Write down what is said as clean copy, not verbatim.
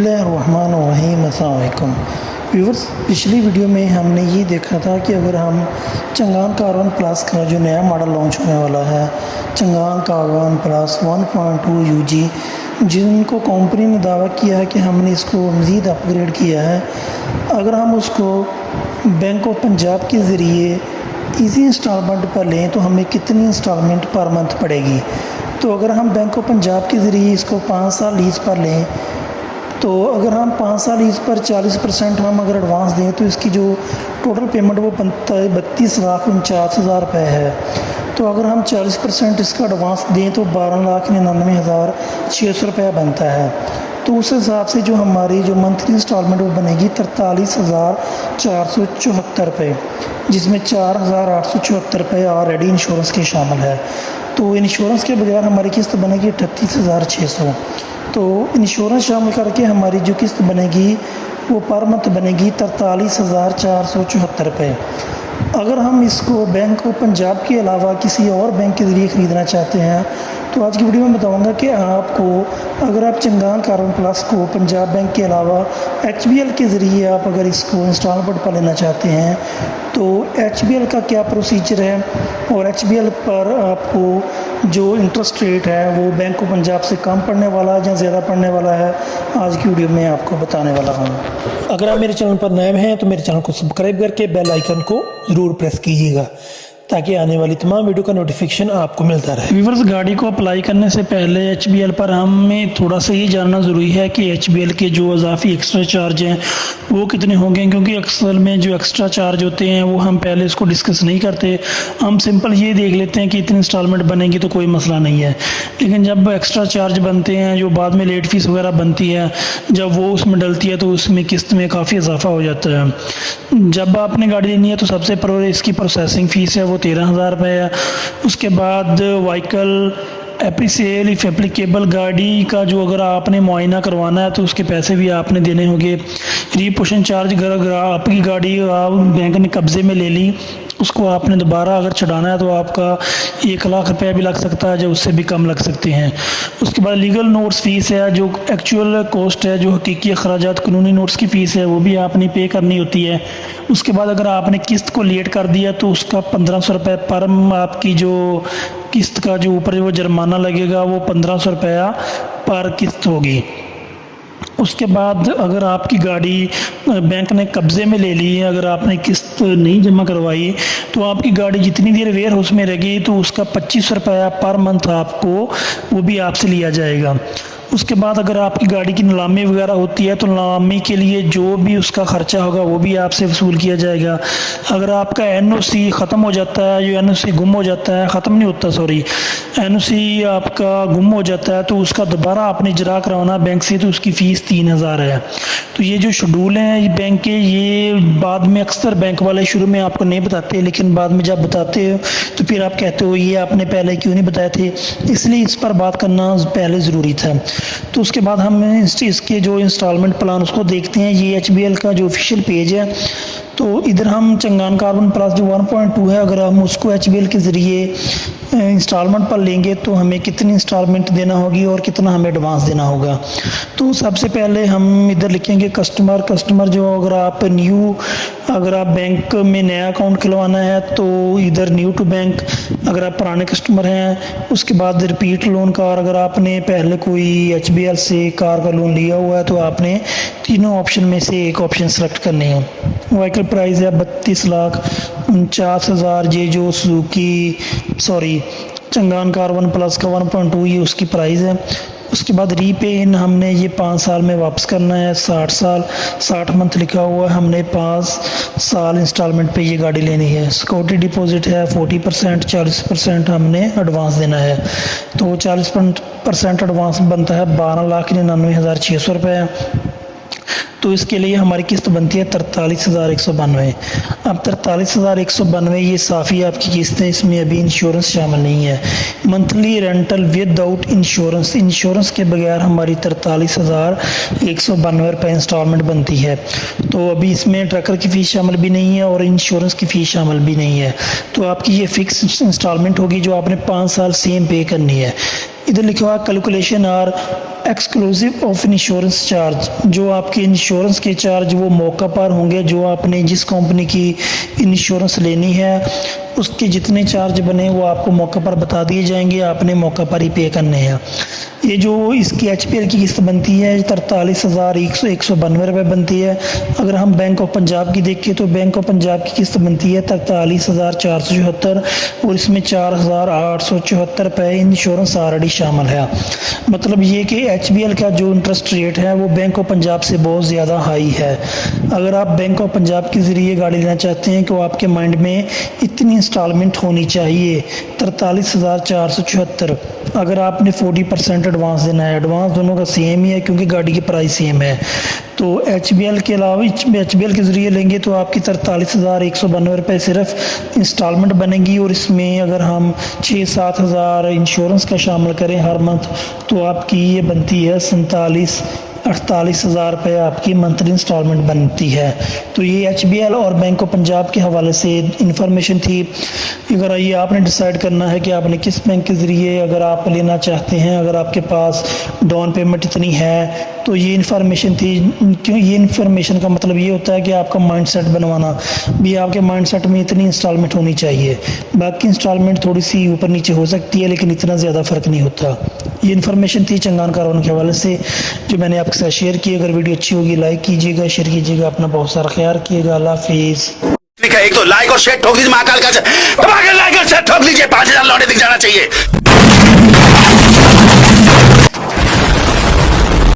बिस्मिल्लाहिर्रहमानिर्रहीम। अस्सलाम वालेकुम व्यूअर्स, पिछली वीडियो में हमने ये देखा था कि अगर हम चंगान कारवन प्लस का जो नया मॉडल लॉन्च होने वाला है, चंगान कारवन प्लस 1.2 यूजी, जिनको कंपनी ने दावा किया है कि हमने इसको मज़ीद अपग्रेड किया है, अगर हम उसको बैंक ऑफ पंजाब के ज़रिए इजी इंस्टॉलमेंट पर लें तो हमें कितनी इंस्टॉलमेंट पर मंथ पड़ेगी। तो अगर हम बैंक ऑफ पंजाब के ज़रिए इसको 5 साल लीज़ पर लें, तो अगर हम 5 साल लीज़ पर 40% हम अगर एडवांस दें तो इसकी जो टोटल पेमेंट वो बनता है 32,49,000 रुपये है। तो अगर हम 40% इसका एडवांस दें तो 12,99,600 रुपये बनता है। तो उस हिसाब से जो हमारी जो मंथली इंस्टॉलमेंट वो बनेगी 43,474 रुपये, जिसमें 4,874 रुपये ऑलरेडी इंश्योरेंस के शामिल है। तो इंश्योरेंस के बगैर हमारी किस्त बनेगी 38,600। तो इंश्योरेंस शामिल करके हमारी जो किस्त बनेगी वो पर मंथ बनेगी 43,474 रुपये। अगर हम इसको बैंक ऑफ पंजाब के अलावा किसी और बैंक के ज़रिए ख़रीदना चाहते हैं तो आज की वीडियो में बताऊंगा कि आपको अगर आप चंगान कारवन प्लस को पंजाब बैंक के अलावा HBL के ज़रिए आप अगर इसको इंस्टॉलमेंट पर लेना चाहते हैं तो HBL का क्या प्रोसीजर है और HBL पर आपको जो इंटरेस्ट रेट है वो बैंक ऑफ पंजाब से कम पड़ने वाला है या ज़्यादा पड़ने वाला है, आज की वीडियो में आपको बताने वाला हूँ। अगर आप मेरे चैनल पर नए हैं तो मेरे चैनल को सब्सक्राइब करके बेल आइकन को ज़रूर प्रेस कीजिएगा ताकि आने वाली तमाम वीडियो का नोटिफिकेशन आपको मिलता रहे। व्यूअर्स, गाड़ी को अप्लाई करने से पहले HBL पर हमें थोड़ा सा ये जानना ज़रूरी है कि HBL के जो इजाफी एक्स्ट्रा चार्ज हैं वो कितने होंगे, क्योंकि अक्सर में जो एक्स्ट्रा चार्ज होते हैं वो हम पहले इसको डिस्कस नहीं करते। हम सिंपल ये देख लेते हैं कि इतनी इंस्टॉलमेंट बनेगी तो कोई मसला नहीं है, लेकिन जब एक्स्ट्रा चार्ज बनते हैं जो बाद में लेट फीस वगैरह बनती है, जब वो उसमें डलती है तो उसमें किस्त में काफ़ी इजाफा हो जाता है। जब आपने गाड़ी लेनी है तो सबसे पहले इसकी प्रोसेसिंग फ़ीस है वो 13,000 रुपये है। उसके बाद व्हीकल एप्रीसेल इफ़ एप्लीकेबल, गाड़ी का जो अगर आपने मुआयना करवाना है तो उसके पैसे भी आपने देने होंगे। रीपोजिशन चार्ज, अगर आपकी गाड़ी आप बैंक ने कब्ज़े में ले ली, उसको आपने दोबारा अगर छुड़ाना है तो आपका 1,00,000 रुपया भी लग सकता है, जो उससे भी कम लग सकते हैं। उसके बाद लीगल नोट्स फ़ीस है, जो एक्चुअल कॉस्ट है, जो हकीकी अखराजात कानूनी नोट्स की फ़ीस है वो भी आपने पे करनी होती है। उसके बाद अगर आपने किस्त को लेट कर दिया तो उसका 1,500 रुपये पर आपकी जो किस्त का जो ऊपर वो जुर्माना लगेगा वो 1,500 रुपया पर किस्त होगी। उसके बाद अगर आपकी गाड़ी बैंक ने कब्ज़े में ले ली है, अगर आपने किस्त नहीं जमा करवाई तो आपकी गाड़ी जितनी देर वेयर हाउस में रहेगी तो उसका 25 रुपया पर मंथ आपको वो भी आपसे लिया जाएगा। उसके बाद अगर आपकी गाड़ी की नीलामी वगैरह होती है तो नीलामी के लिए जो भी उसका ख़र्चा होगा वो भी आपसे वसूल किया जाएगा। अगर आपका NOC ख़त्म हो जाता है, जो NOC गुम हो जाता है, ख़त्म नहीं होता सॉरी, NOC आपका गुम हो जाता है तो उसका दोबारा आपने इजरा करवाना बैंक से, तो उसकी फ़ीस 3,000 है। तो ये जो शेड्यूल हैं बैंक के, ये बाद में अक्सर बैंक वाले शुरू में आपको नहीं बताते, लेकिन बाद में जब बताते हो तो फिर आप कहते हो ये आपने पहले क्यों नहीं बताए थे, इसलिए इस पर बात करना पहले ज़रूरी था। तो उसके बाद हम इसके जो इंस्टॉलमेंट प्लान उसको देखते हैं। ये HBL का जो ऑफिशियल पेज है, तो इधर हम चंगान कारवन प्लस जो 1.2 है, अगर हम उसको HBL के ज़रिए इंस्टॉलमेंट पर लेंगे तो हमें कितनी इंस्टॉलमेंट देना होगी और कितना हमें एडवांस देना होगा। तो सबसे पहले हम इधर लिखेंगे कस्टमर जो अगर आप बैंक में नया अकाउंट खुलवाना है तो इधर न्यू टू बैंक, अगर आप पुराने कस्टमर हैं। उसके बाद रिपीट लोन कार, अगर आपने पहले कोई HBL से कार का लोन लिया हुआ है तो आपने तीनों ऑप्शन में से एक ऑप्शन सेलेक्ट करनी है। व्हीकल प्राइस है 32,49,000, ये जो चंगान कारवन प्लस का 1.2 ये उसकी प्राइस है। उसके बाद रीपे इन हमने ये 5 साल में वापस करना है, 60 मंथ लिखा हुआ है, हमने 5 साल इंस्टॉलमेंट पे ये गाड़ी लेनी है। सिक्योरिटी डिपॉजिट है 40%, 40% हमने एडवांस देना है। तो 40% एडवांस बनता है 12,99,600 रुपये। तो इसके लिए हमारी किस्त बनती है 43,192। अब 43,192 ये साफ़ी आपकी किस्त है, इसमें अभी इंश्योरेंस शामिल नहीं है। मंथली रेंटल विदाउट इंश्योरेंस के बगैर हमारी 43,192 रुपये इंस्टॉलमेंट बनती है। तो अभी इसमें ट्रकर की फ़ीस शामिल भी नहीं है और इंश्योरेंस की फ़ीस शामिल भी नहीं है। तो आपकी ये फ़िक्स इंस्टॉलमेंट होगी जो आपने 5 साल सेम पे करनी है। इधर लिखा हुआ calculation are exclusive of insurance charge, जो आपके इंश्योरेंस के चार्ज वो मौका पर होंगे। जो आपने जिस कंपनी की इंश्योरेंस लेनी है उसके जितने चार्ज बने वो आपको मौका पर बता दिए जाएंगे, आपने मौका पर ही पे करने हैं। ये जो इसकी HPL की किस्त बनती है 43,192 रुपये बनती है। अगर हम बैंक ऑफ पंजाब की देखें तो बैंक ऑफ पंजाब की किस्त बनती है 43,474 और इसमें 4,874 रुपये इंश्योरेंस ऑलरेडी शामिल है। मतलब ये कि HBL का जो इंटरेस्ट रेट है वो बैंक ऑफ पंजाब से बहुत ज़्यादा हाई है। अगर आप बैंक ऑफ पंजाब के ज़रिए गाड़ी लेना चाहते हैं तो आपके माइंड में इतनी इंस्टॉलमेंट होनी चाहिए 43,474। अगर आपने 40% एडवांस देना है, एडवांस दोनों का सेम ही है क्योंकि गाड़ी की प्राइस सेम है। तो HBL के अलावा HBL के ज़रिए लेंगे तो आपकी 43,192 रुपये सिर्फ इंस्टॉलमेंट बनेगी और इसमें अगर हम 6-7 हज़ार इंश्योरेंस का शामिल करें हर मंथ तो आपकी ये बनती है 48,000 रुपये आपकी मंथली इंस्टॉलमेंट बनती है। तो ये HBL और बैंक ऑफ पंजाब के हवाले से इन्फॉर्मेशन थी। अगर ये आपने डिसाइड करना है कि आपने किस बैंक के ज़रिए अगर आप लेना चाहते हैं, अगर आपके पास डाउन पेमेंट इतनी है तो ये इन्फॉर्मेशन थी। क्यों ये इन्फॉर्मेशन का मतलब ये होता है कि आपका माइंडसेट बनवाना भी, आपके माइंडसेट में इतनी इंस्टॉलमेंट होनी चाहिए। बाकी इंस्टॉलमेंट थोड़ी सी ऊपर नीचे हो सकती है लेकिन इतना ज़्यादा फ़र्क नहीं होता। ये इन्फॉर्मेशन थी चंगान कारवान के हवाले से जो मैंने आपके साथ शेयर की। अगर वीडियो अच्छी होगी लाइक कीजिएगा, शेयर कीजिएगा, अपना बहुत सारा ख्याल रखिएगा। अल्लाह हाफिज़। एक तो लाइक और शेयर ठोक दीजिए, महाकाल का लाइक और शेयर ठोक लीजिए, 5,000 लौटे दिख जाना चाहिए।